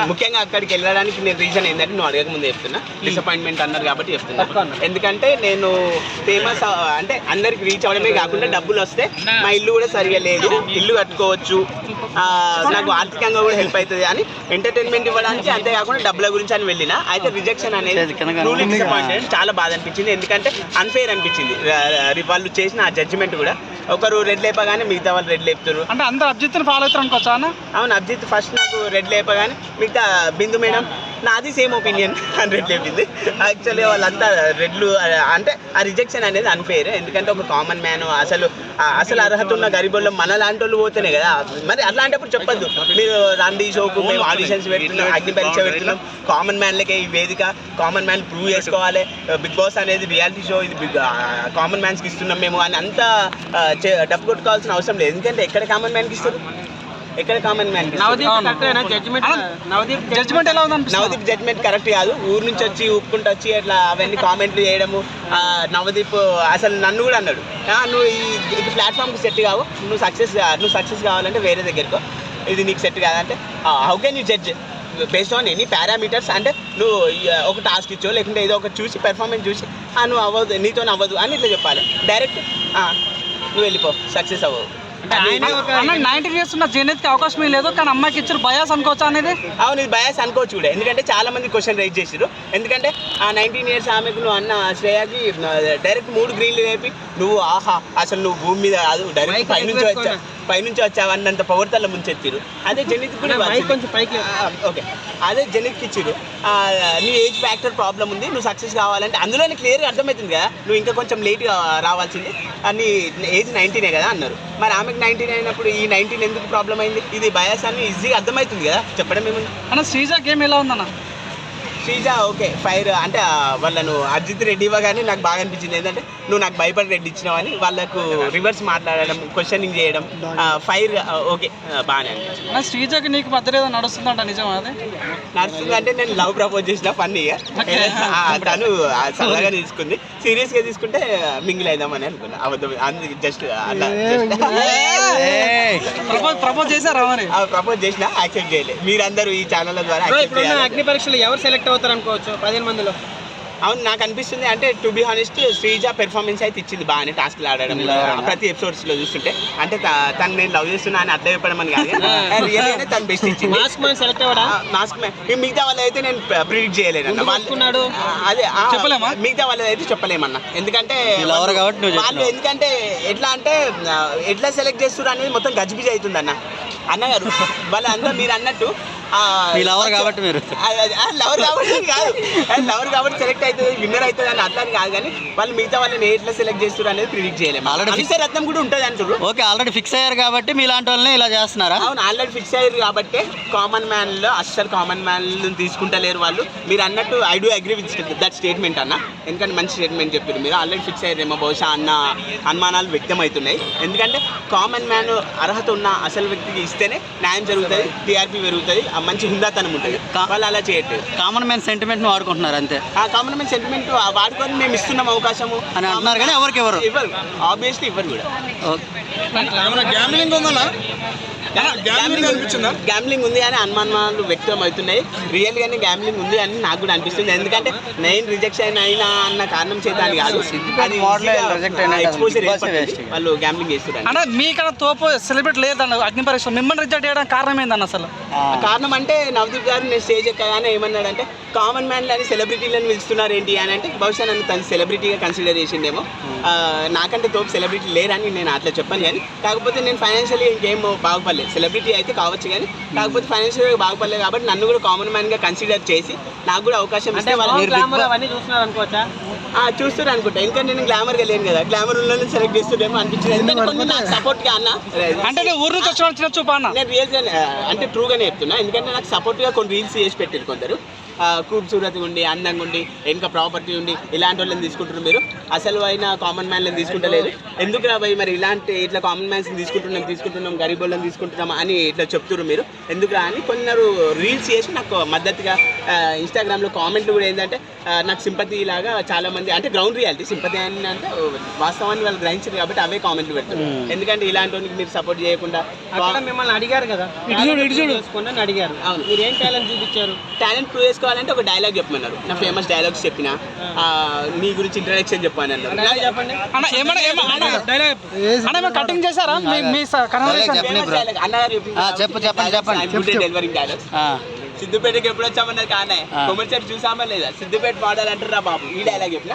ముఖ్యంగా అక్కడికి వెళ్ళడానికి నేను రీజన్ ఏంటంటే నువ్వు అడగక ముందు చెప్తున్నా, డిసప్పాయింట్మెంట్ అన్నారు కాబట్టి చెప్తున్నా. ఎందుకంటే నేను ఫేమస్ అంటే అందరికి రీచ్ అవ్వడమే కాకుండా డబ్బులు వస్తే మా ఇల్లు కూడా సరిగా లేదు, ఇల్లు కట్టుకోవచ్చు, నాకు ఆర్థికంగా కూడా హెల్ప్ అవుతుంది అని ఎంటర్టైన్మెంట్ ఇవ్వడానికి, అంతేకాకుండా డబ్బుల గురించి అని వెళ్ళిన. అయితే రిజెక్షన్ అనేది ట్రూలీ డిసప్పాయింటెడ్, చాలా బాధ అనిపించింది. ఎందుకంటే అన్ఫెయిర్ అనిపించింది వాళ్ళు చేసిన ఆ జడ్జిమెంట్ కూడా. ఒకరు రెడ్ లేపగానే మిగతా వాళ్ళు రెడ్ లేపుతారు అంటే అందరూ అభిజిత్ని ఫాలో అవుతారు అనుకోవచ్చా అన్న? అవును, అభిజిత్ ఫస్ట్ నాకు రెడ్ లేపగానే మిగతా బిందు మేడం నాది సేమ్ ఒపీనియన్ అని రెడ్ లేపింది. యాక్చువల్లీ వాళ్ళంతా రెడ్లు అంటే ఆ రిజెక్షన్ అనేది అన్ఫెయిర్. ఎందుకంటే ఒక కామన్ మ్యాన్ అసలు అర్హత ఉన్న గరీబుల్లో మన లాంటి వాళ్ళు పోతేనే కదా. మరి అలాంటప్పుడు చెప్పొద్దు మీరు రండి షోకు, మేము ఆడిషన్స్ పెడుతున్నాం, అగ్ని పరీక్ష పెడుతున్నాం, కామన్ మ్యాన్లకే ఈ వేదిక, కామన్ మ్యాన్ ప్రూవ్ చేసుకోవాలి, బిగ్ బాస్ అనేది రియాలిటీ షో, ఇది కామన్ మ్యాన్స్కి ఇస్తున్నాం మేము అని అంతా డబ్బు కొట్టుకోవాల్సిన అవసరం లేదు. ఎందుకంటే ఎక్కడ కామన్ మ్యాన్కి ఇస్తారు, ఎక్కడ common man. Navdeep judgement correct కాదు. ఊరు నుంచి వచ్చి ఊపుకుంటూ వచ్చి అట్లా అవన్నీ కామెంట్లు చేయడము. నవదీప్ అసలు నన్ను కూడా అన్నాడు, నువ్వు ఈ ప్లాట్ఫామ్కి సెట్ కావు, నువ్వు సక్సెస్ కావాలంటే వేరే దగ్గరకో, ఇది నీకు సెట్ కాదంటే how can you judge based on any parameters. అంటే నువ్వు ఒక టాస్క్ ఇచ్చో లేకుంటే ఏదో ఒకటి చూసి పెర్ఫార్మెన్స్ చూసి నువ్వు అవ్వదు, నీతో అవ్వదు అని ఇట్లా చెప్పాలి. డైరెక్ట్ నువ్వు వెళ్ళిపో, సక్సెస్ అవ్వవు. 19 years ఉన్న జేనెత్కి అవకాశం లేదు, కానీ అమ్మాయికి ఇచ్చారు బయాస్ అనుకోవచ్చు అనేది. అవును, ఇది బయాస్ అనుకోవచ్చు కూడా. ఎందుకంటే చాలా మంది క్వశ్చన్ రైజ్ చేసారు. ఎందుకంటే ఆ 19 years ఆమెకు నువ్వు అన్న శ్రేయాకి డైరెక్ట్ 3 గ్రీన్లు వేపి నువ్వు ఆహా అసలు నువ్వు భూమి మీద కాదు డైరెక్ట్ పైనుంచి వచ్చావు అన్నంత పవర్తల్ల ముంచెత్తిరు. అదే జెనిత్ కూడా ఓకే, అదే జెనిత్కి ఇచ్చిరు. నీ ఏజ్ ఫ్యాక్టర్ ప్రాబ్లం ఉంది, నువ్వు సక్సెస్ కావాలంటే అందులోనే క్లియర్గా అర్థమవుతుంది కదా, నువ్వు ఇంకా కొంచెం లేట్గా రావాల్సింది, నీ ఏజ్ 19 కదా అన్నారు. మరి ఆమెకు 19 అయినప్పుడు ఈ 19 ఎందుకు ప్రాబ్లం అయింది? ఇది బయాస్ అని ఈజీగా అర్థమవుతుంది కదా, చెప్పడం ఏముంది అన్న. శ్రీజ గేమ్ ఎలా ఉందన్న? శ్రీజ ఓకే ఫైర్ అంటే వాళ్ళను అజిత్ రెడ్డి ఇవ్వగానే నాకు బాగా అనిపించింది. ఏంటంటే నువ్వు నాకు భయపడి రెడ్డి ఇచ్చినావని వాళ్ళకు రివర్స్ మాట్లాడడం, క్వశ్చనింగ్ చేయడం, ఫైర్ ఓకే బాగానే అనిపించింది. శ్రీజకి నీకు మధ్య నడుస్తుందంట, నిజం అది నడుస్తుంది? అంటే నేను లవ్ ప్రపోజ్ చేసిన ఫన్నీగా, తను సరదాగా తీసుకుంది. సీరియస్గా తీసుకుంటే మింగిల్ అయిదామని అనుకున్నా. అబద్ధం జస్ట్ అలా ప్రపోజ్ చేశారా? ప్రపోజ్ చేసిన యాక్సెప్ట్ చేయలేదు. మీరందరూ ఈ ఛానల్ ద్వారా అగ్ని పరీక్షలు ఎవరు సెలెక్ట్ అవుతారు అనుకోవచ్చు 15 మందిలో? అవును, నాకు అనిపిస్తుంది అంటే to be honest Sreeja performance అయితే ఇచ్చింది బాగానే, టాస్క్లు ఆడడం ప్రతి ఎపిసోడ్స్లో చూస్తుంటే. అంటే తను నేను లవ్ చేస్తున్నా అని అట్లా చెప్పడం అని కాదు, రియల్గానే తను బెస్ట్ ఇచ్చింది. మాస్క్ మ్యాన్ సెలెక్ట్ అవ్వడా? మాస్క్ మ్యాన్ మిగతా వాళ్ళు అయితే నేను ప్రిడిక్ట్ చేయలేను. అదే మిగతా వాళ్ళది అయితే చెప్పలేమన్నా. ఎందుకంటే వాళ్ళు ఎందుకంటే ఎట్లా సెలెక్ట్ చేస్తున్నారు అనేది మొత్తం గజిబిజి అవుతుంది అన్నగారు. వాళ్ళంతా మీరు అన్నట్టు లవర్ కాబట్టి కాబట్టి సెలెక్ట్ అవుతుంది, విన్నర్ అవుతుంది అని అర్థం కాదు. కానీ వాళ్ళు మిగతా వాళ్ళని ఎట్లా సెలెక్ట్ చేస్తారు అనేది ప్రిడిక్ట్ చేయలేము. ఆల్రెడీ రత్నం కూడా ఉంటుంది అంటారు. ఓకే, ఆల్రెడీ ఫిక్స్ అయ్యారు కాబట్టి మీలాంటి వాళ్ళని ఇలా చేస్తున్నారా? అవును, ఆల్రెడీ ఫిక్స్ అయ్యారు కాబట్టి కామన్ మ్యాన్లో అస్సలు కామన్ మ్యాన్ తీసుకుంటలేరు వాళ్ళు. మీరు అన్నట్టు I do agree with that statement అన్న. ఎందుకంటే మంచి స్టేట్మెంట్ చెప్పారు మీరు. ఆల్రెడీ ఫిక్స్ అయ్యారేమో బహుశా అన్న అనుమానాలు వ్యక్తం అవుతున్నాయి. ఎందుకంటే కామన్ మ్యాన్ అర్హత ఉన్న అసలు వ్యక్తికి ఇస్తేనే న్యాయం జరుగుతుంది, టీఆర్పీ పెరుగుతుంది, మంచి హుందాతనం ఉంటుంది. వాళ్ళు అలా చేయట్లేదు. కామన్ మ్యాన్ సెంటిమెంట్ ను వాడుకుంటున్నారు అంతే. ఆ కామన్ మ్యాన్ సెంటిమెంట్ వాడుకొని మేము ఇస్తున్నాం అవకాశము అని అంటున్నారు, కానీ ఎవరికి ఇవ్వరు. ఆబ్వియస్లీ ఇవ్వరు కూడా. గ్యాంబ్లింగ్ ఉంది అని అనుమానాలు వ్యక్తం అవుతున్నాయి. రియల్గానే గ్యాంబ్లింగ్ ఉంది అని నాకు కూడా అనిపిస్తుంది. ఎందుకంటే నేను రిజెక్షన్ అయినా అన్న కారణం చేత అని కాదు, అది ఎక్స్పోజర్ వాళ్ళు గ్యాంబ్లింగ్ చేస్తున్నారు. మీకన్నా తోపు సెలబ్రిటీ లేదన్న అగ్ని పరీక్ష, మిమ్మల్ని రిజెక్ట్ చేయడానికి కారణం ఏందన్న? అసలు కారణం అంటే నవదీప్ గారు నేను స్టేజ్ ఎక్కగానే ఏమన్నాడంటే కామన్ మ్యాన్లు అని సెలబ్రిటీలను పిలుస్తున్నారు ఏంటి అని అంటే బహుశా నన్ను తను సెలబ్రిటీగా కన్సిడర్ చేసిండేమో. నాకంటే తోపు సెలబ్రిటీ లేరని నేను అట్లా చెప్పాను. కానీ కాకపోతే నేను ఫైనాన్షియల్లీ ఇంకేం బాగుపడలేదు. సెలబ్రిటీ అయితే కావచ్చు కానీ కాకపోతే ఫైనాన్షియల్గా బాగుపడలేదు కాబట్టి నన్ను కూడా కామన్ మ్యాన్గా కన్సిడర్ చేసి నాకు కూడా అవకాశం ఇస్తే చూస్తున్నారు అనుకోవచ్చా? చూస్తారు అనుకుంటా. ఇంకా నేను గ్లామర్గా లేను కదా, గ్లామర్ ఉన్న సెలెక్ట్ చేస్తుండేమో అనిపించింది. ఎందుకంటే కొంచెం నాకు సపోర్ట్గా అన్న అంటే ఊరు నుంచి నేను రియల్గా అంటే ట్రూగానే చెప్తున్నా. ఎందుకంటే నాకు సపోర్ట్గా కొన్ని రీల్స్ చేసి పెట్టారు కొందరు. ఖూబ్సూరత్గా ఉండి అందంగా ఉండి ఇంకా ప్రాపర్టీ ఉండి ఇలాంటి వాళ్ళని తీసుకుంటారు మీరు, అసలు అయిన కామన్ మ్యాన్లను తీసుకుంటలేదు. ఎందుకు రాబోయ్ మరి ఇట్లా కామన్ మ్యాన్స్ తీసుకుంటున్నాం గరీబ్ వాళ్ళని తీసుకుంటున్నాం అని ఇట్లా చెప్తున్నారు మీరు, ఎందుకు రా అని కొందరు రీల్స్ చేసి నాకు మద్దతుగా ఇన్స్టాగ్రామ్లో కామెంట్లు కూడా ఏంటంటే నాకు సింపతి లాగా చాలా మంది, అంటే గ్రౌండ్ రియాలిటీ సింపతి అని అంటే వాస్తవాన్ని వాళ్ళు గ్రహించారు కాబట్టి అవే కామెంట్లు పెడతారు. ఎందుకంటే ఇలాంటి వాళ్ళకి మీరు సపోర్ట్ చేయకుండా అక్కడ మిమ్మల్ని అడిగారు కదా, చేసుకోండి అని అడిగారు. అవును. మీరు ఏం టాలెంట్ చూపించారు? టాలెంట్ ప్రూవ్ చేసుకోవాలంటే ఒక డైలాగ్ చెప్పమన్నారు, నా ఫేమస్ డైలాగ్స్ చెప్పిన నీ గురించి ఇంట్రడక్షన్ చెప్పాను అన్నారు. డైలాగ్ చెప్పండి. అన్న ఏమైనా కటింగ్ చేశారా మీ కన్వర్సేషన్? ఫేమస్ డైలాగ్ అన్నగారు చెప్పండి. Delivering dialogues. సిద్దిపేటకి ఎప్పుడు వచ్చామన్నది కానే కొమర్షియల్ చూసామా లేదా, సిద్దిపేట పాడాలంటారు రా బాబు, ఈ డైలాగ్ చెప్పిన